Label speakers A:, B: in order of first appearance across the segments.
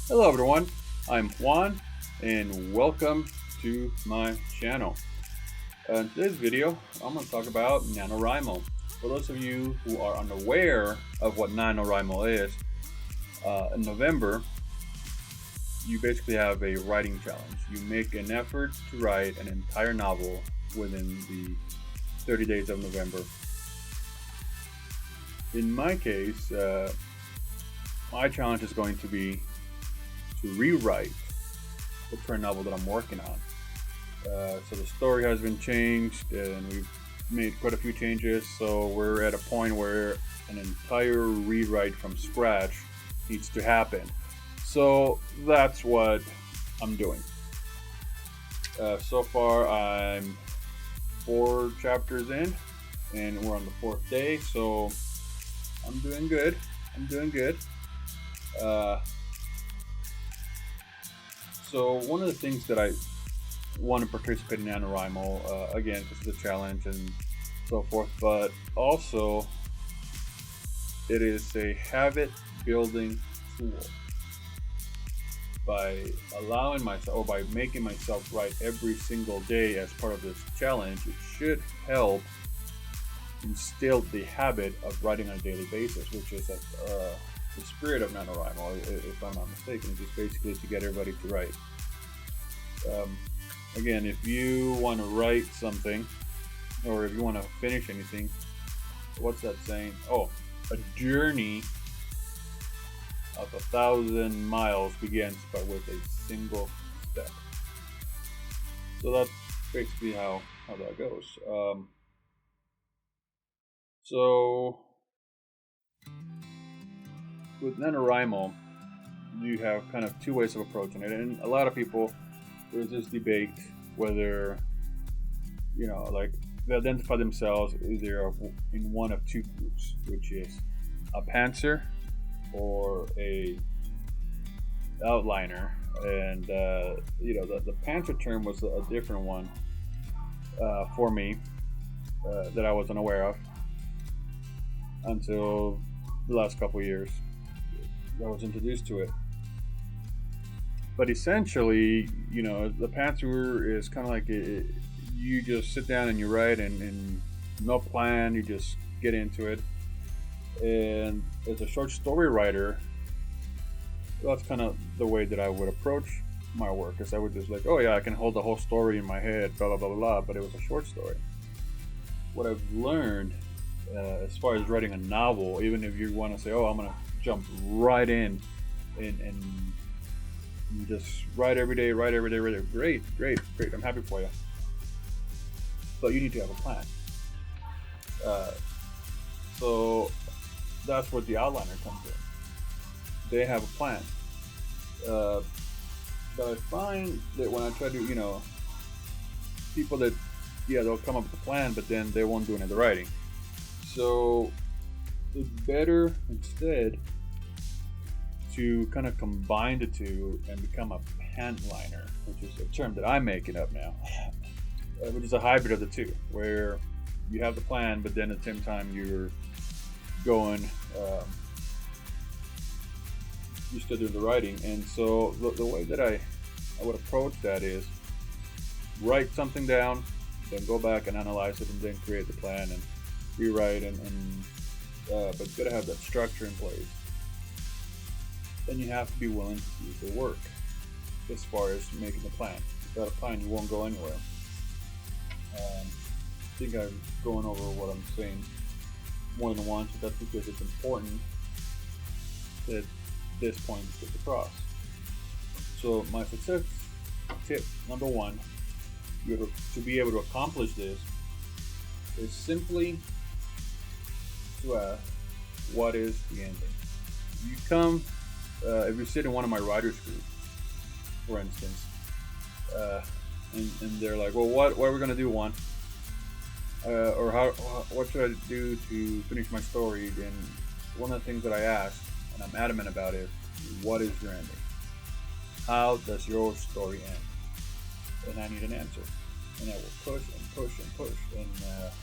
A: Hello everyone, I'm Juan and welcome to my channel. In today's video, I'm going to talk about NaNoWriMo. For those of you who are unaware of what NaNoWriMo is, in November, you basically have a writing challenge. You make an effort to write an entire novel within the 30 days of November. In my case, my challenge is going to be to rewrite the current novel that I'm working on. So the story has been changed and we've made quite a few changes, so we're at a point where an entire rewrite from scratch needs to happen. So that's what I'm doing. So far I'm 4 chapters in and we're on the 4th day, so I'm doing good. So one of the things that I want to participate in NaNoWriMo, again, this is a challenge and so forth, but also it is a habit building tool. By allowing myself, or by making myself write every single day as part of this challenge, it should help instill the habit of writing on a daily basis, which is the spirit of NaNoWriMo, if I'm not mistaken. It's just basically to get everybody to write. Again, if you want to write something, or if you want to finish anything, what's that saying? Oh, a journey of 1,000 miles begins with a single step. So that's basically how that goes. So with NaNoWriMo, you have kind of 2 ways of approaching it, and a lot of people, there's this debate whether, like, they identify themselves either in one of 2 groups, which is a pantser or a outliner. And the pantser term was a different one for me that I wasn't aware of until the last couple of years. I was introduced to it. But essentially, the pantser is kind of like you just sit down and you write, and no plan, you just get into it. And as a short story writer, that's kind of the way that I would approach my work, because I would just like, oh yeah, I can hold the whole story in my head, blah blah blah blah, but it was a short story. What I've learned as far as writing a novel, even if you want to say, oh, I'm gonna jump right in and just write every day, great, I'm happy for you. But you need to have a plan. So that's where the outliner comes in. They have a plan. But I find that when I try to, people that, they'll come up with a plan, but then they won't do any of the writing. So it's better instead to kind of combine the 2 and become a pantliner, which is a term that I'm making up now, which is a hybrid of the 2, where you have the plan, but then at the same time you're going, you still do the writing. And so the way that I would approach that is write something down, then go back and analyze it, and then create the plan and rewrite, but you gotta have that structure in place. Then you have to be willing to do the work as far as making the plan. Without a plan, you won't go anywhere. I think I'm going over what I'm saying more than once, but that's because it's important that this point gets across. So my success tip number 1, to be able to accomplish this, is simply to ask, what is the ending? You come, if you sit in one of my writers groups, for instance, and they're like, well, what are we going to do, Juan? Or what should I do to finish my story? And one of the things that I ask, and I'm adamant about, is, what is your ending? How does your story end? And I need an answer. And I will push and push and push. And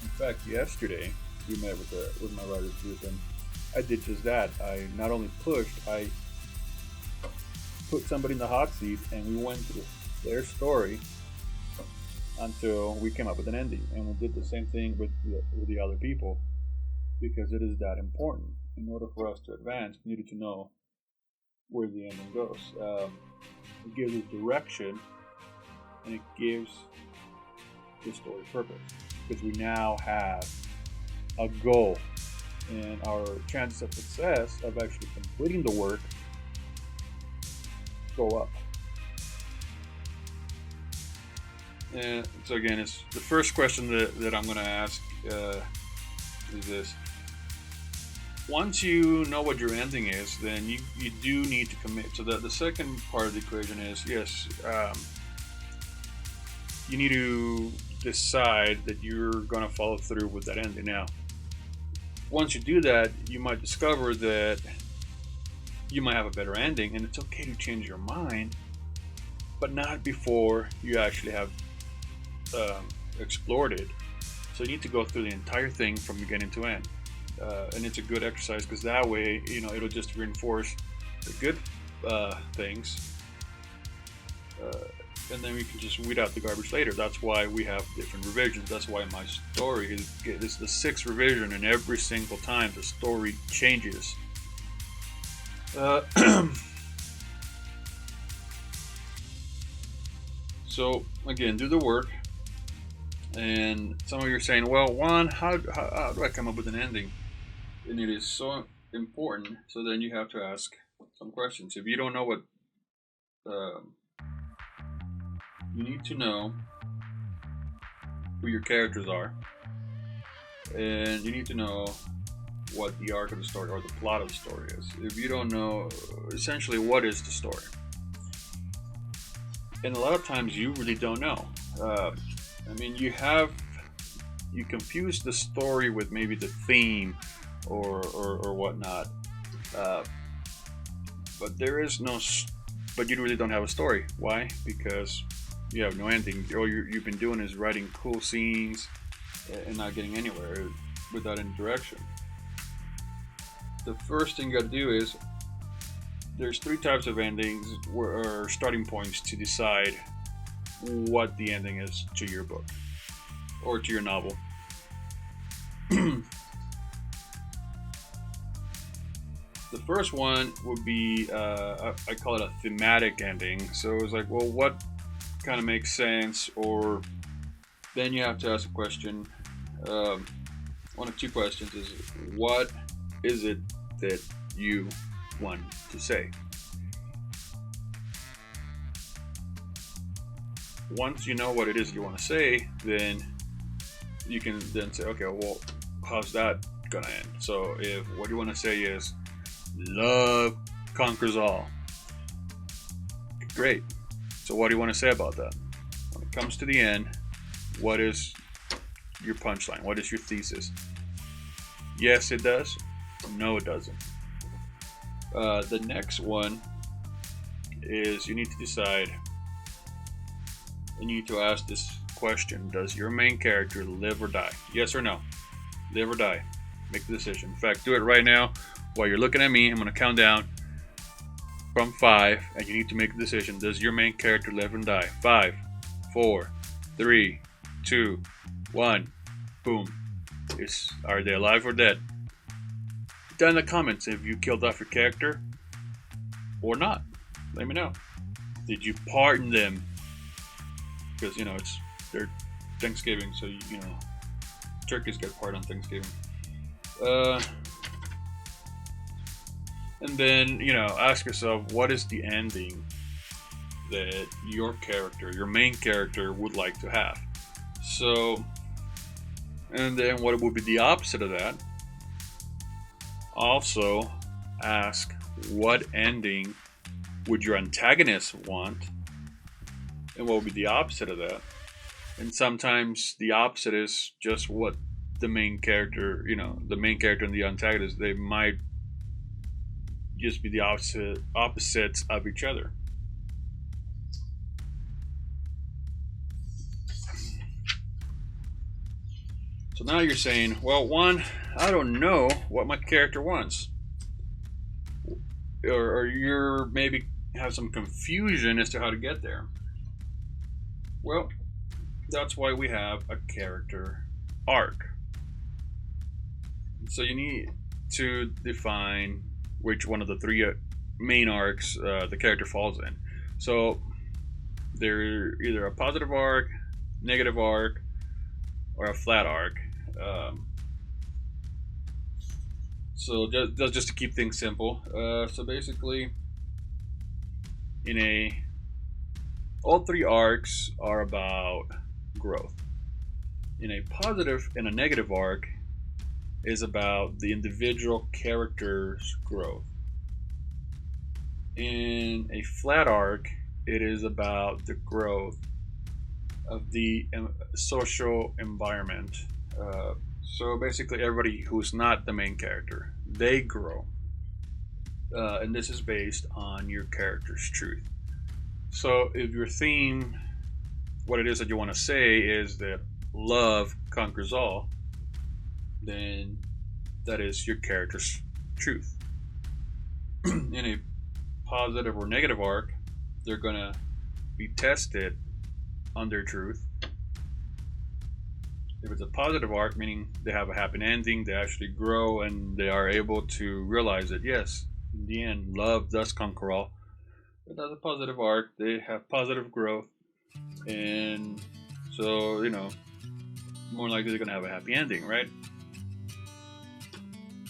A: in fact, yesterday we met with my writers group, and I did just that. I not only pushed, I put somebody in the hot seat and we went through their story until we came up with an ending. And we did the same thing with the other people, because it is that important. In order for us to advance, we needed to know where the ending goes. It gives us direction, and it gives the story purpose, because we now have a goal, and our chances of success of actually completing the work go up. And so again, it's the first question that I'm going to ask is this: once you know what your ending is, then you do need to commit. So the second part of the equation is, yes, you need to decide that you're going to follow through with that ending. Now, once you do that, you might discover that you might have a better ending, and it's okay to change your mind, but not before you actually have explored it. So you need to go through the entire thing from beginning to end. And it's a good exercise, because that way, it'll just reinforce the good things, and then we can just weed out the garbage later. That's why we have different revisions. That's why my story is the 6th revision, and every single time the story changes. So again, do the work. And some of you are saying, well, Juan, how do I come up with an ending? And it is so important. So then you have to ask some questions. If you don't know what, you need to know who your characters are, and you need to know what the arc of the story or the plot of the story is. If you don't know, essentially, what is the story? And a lot of times you really don't know. I mean, you confuse the story with maybe the theme or whatnot, but there is no. But you really don't have a story. Why? Because you have no ending. All you've been doing is writing cool scenes and not getting anywhere without any direction. The first thing you got to do is, there's 3 types of endings or starting points to decide what the ending is to your book or to your novel. The first one would be, I call it a thematic ending. So it's like, well, what kind of makes sense? Or then you have to ask a question. One of 2 questions is, what is it that you want to say? Once you know what it is you want to say, then you can then say, okay, well, how's that gonna end? So if what you want to say is, love conquers all, great. So what do you want to say about that? When it comes to the end, what is your punchline? What is your thesis? Yes, it does. No, it doesn't. The next one is, you need to decide, and you need to ask this question: does your main character live or die? Yes or no? Live or die? Make the decision. In fact, do it right now while you're looking at me. I'm going to count down from 5, and you need to make a decision. Does your main character live and die? 5, 4, 3, 2, 1. Boom. Are they alive or dead? Down in the comments if you killed off your character or not. Let me know. Did you pardon them? Because it's their Thanksgiving, so turkeys get pardoned on Thanksgiving. And then ask yourself, what is the ending that your main character, would like to have? So, and then what would be the opposite of that? Also ask, what ending would your antagonist want? And what would be the opposite of that? And sometimes the opposite is just what the main character, the main character and the antagonist, they might just be the opposites of each other. So now you're saying, well, Juan, I don't know what my character wants. Or you're maybe have some confusion as to how to get there. Well, that's why we have a character arc. So you need to define which one of the three main arcs the character falls in. So they're either a positive arc, negative arc, or a flat arc. So just to keep things simple. So basically, all three arcs are about growth. In a positive and a negative arc is about the individual character's growth. In a flat arc, it is about the growth of the social environment. So basically, everybody who's not the main character, they grow. And this is based on your character's truth. So if your theme, what it is that you want to say is that love conquers all, then that is your character's truth. In a positive or negative arc, they're going to be tested on their truth. If it's a positive arc, meaning they have a happy ending, they actually grow and they are able to realize that yes, in the end, love does conquer all. But that's a positive arc, they have positive growth, and so, more likely they're going to have a happy ending, right?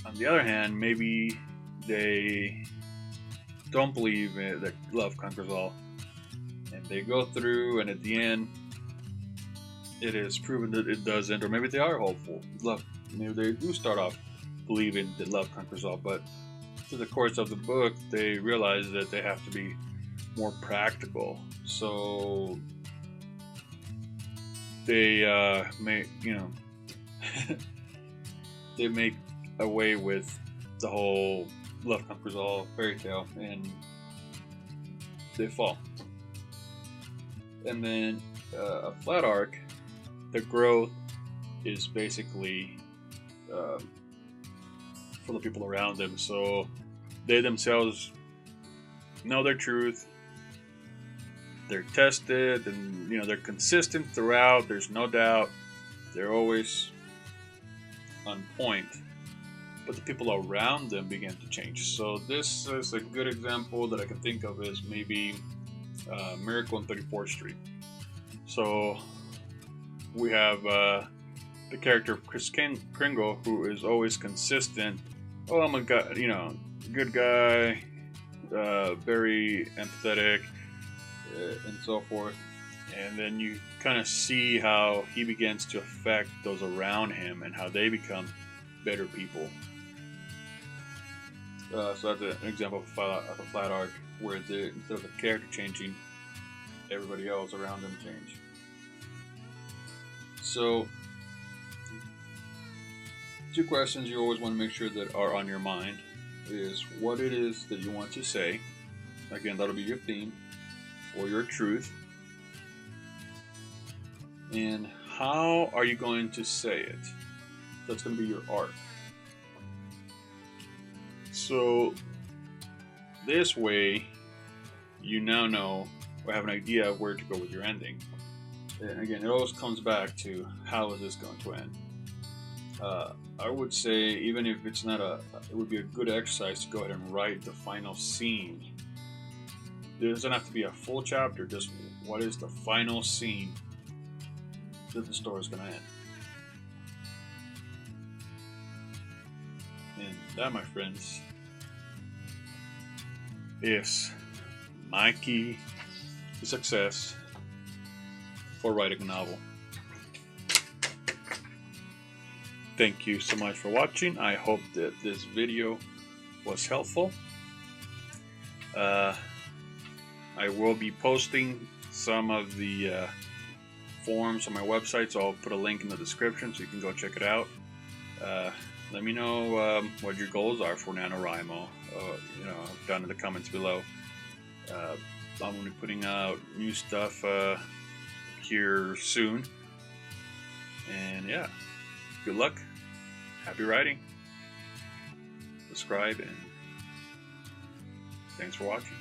A: On the other hand, maybe they don't believe that love conquers all, and they go through, and at the end, it is proven that it doesn't, or maybe they are hopeful. Maybe they do start off believing that love conquers all, but through the course of the book, they realize that they have to be more practical. So they they make away with the whole love conquers all fairy tale, and they fall. And then a flat arc, the growth is basically for the people around them. So they themselves know their truth. They're tested, and they're consistent throughout. There's no doubt. They're always on point. But the people around them begin to change. So this is a good example that I can think of is maybe Miracle on 34th Street. So we have the character of Kris Kringle, who is always consistent. Oh, I'm a guy, good guy, very empathetic, and so forth. And then you kind of see how he begins to affect those around him and how they become better people. So that's an example of a flat arc where instead of the character changing, everybody else around them change. So, two questions you always want to make sure that are on your mind is what it is that you want to say. Again, that'll be your theme or your truth. And how are you going to say it? That's going to be your arc. So, this way, you now know or have an idea of where to go with your ending. And again, it always comes back to how is this going to end? I would say, even if it's not it would be a good exercise to go ahead and write the final scene. It doesn't have to be a full chapter, just what is the final scene that the story is going to end. And that, my friends, is my key to success for writing a novel. Thank you so much for watching. I hope that this video was helpful. I will be posting some of the forms on my website, so I'll put a link in the description so you can go check it out. Let me know what your goals are for NaNoWriMo, down in the comments below. I'm going to be putting out new stuff here soon. And yeah, good luck. Happy writing. Subscribe, and thanks for watching.